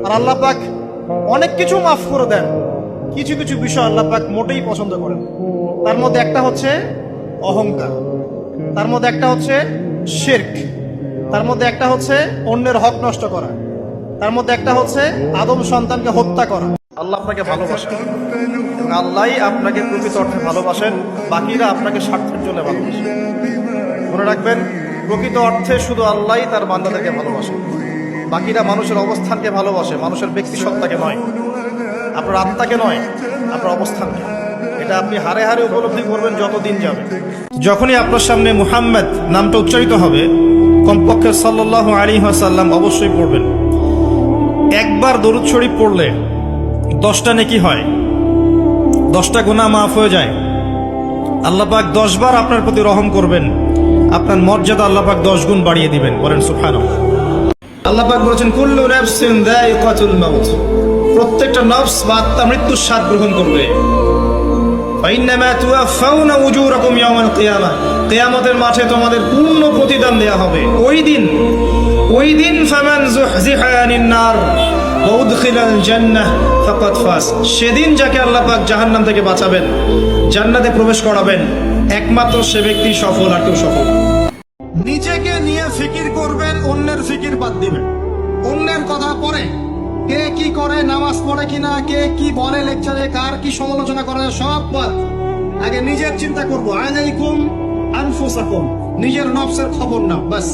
আর আল্লাহ পাক অনেক কিছু মাফ করে দেন, কিছু কিছু বিষয় আল্লাহ পাক মোটেই পছন্দ করেন। তার মধ্যে একটা হচ্ছে অহংকার, তার মধ্যে একটা হচ্ছে শিরক, তার মধ্যে একটা হচ্ছে অন্যের হক নষ্ট করা, তার মধ্যে একটা হচ্ছে আদম সন্তানকে হত্যা করা। আল্লাহ আপনাকে ভালোবাসেন এবং আল্লাহই আপনাকে প্রকৃত অর্থে ভালোবাসেন, বাকিরা আপনাকে স্বার্থের জন্য ভালোবাসেন। মনে রাখবেন, প্রকৃত অর্থে শুধু আল্লাহই তার বান্দাদেরকে ভালোবাসে, বাকিরা মানুষের অবস্থানকে ভালোবাসে, মানুষের ব্যক্তি সত্তাকে নয়, আপনার আত্মাকে নয়, আপনার অবস্থানকে। এটা আপনি হারে হারে উপলব্ধি করবেন যত দিন যাবে। যখনই আপনার সামনে মুহাম্মদ নামটা উচ্চারিত হবে, কমপক্ষে সাল্লাল্লাহু আলাইহি ওয়াসাল্লাম অবশ্যই পড়বেন। একবার দরুদ শরীফ পড়লে 10টা নেকি হয়, 10টা গুনাহ মাফ হয়ে যায়। আল্লাহ পাক 10 বার আপনার প্রতি রহম করবেন, আপনার মর্যাদা আল্লাহ পাক 10 গুণ বাড়িয়ে দিবেন। বলেন সুবহানাল্লাহ। আল্লাহ পাক বলেছেন, কুল্লু নাফসিন যায়িকাতুল মাউত, প্রত্যেকটা নফস বা আত্মা মৃত্যুর স্বাদ গ্রহণ করবে। ফাইন্নামা তুওয়াফাউনা উজুরাকুম ইয়াওমাল কিয়ামাহ, কিয়ামতের মাঠে তোমাদের পূর্ণ প্রতিদান দেয়া হবে। ওই দিন ফামান যুহজিহা আনিন নার ওয়া উদখিলাল জান্নাহ ফাকাদ ফাজ, সেদিন যাকে আল্লাহ পাক জাহান্নাম থেকে বাঁচাবেন, জান্নাতে প্রবেশ করাবেন, একমাত্র সে ব্যক্তি সফল, আর কেউ সফল না। নিজেকে নিয়ে ফিকির করবেন, অন্যের ফিকির বাদ দিবেন। অন্যের কথা পরে কে কি করে, নামাজ পড়ে কিনা, কে কি বলে লেকচারে, কার কি সমালোচনা করে, সব বাদ। আগে নিজের চিন্তা করবো। আলাইকুম আনফুসাকুম, নিজের নফসের খবর নাও, বাস।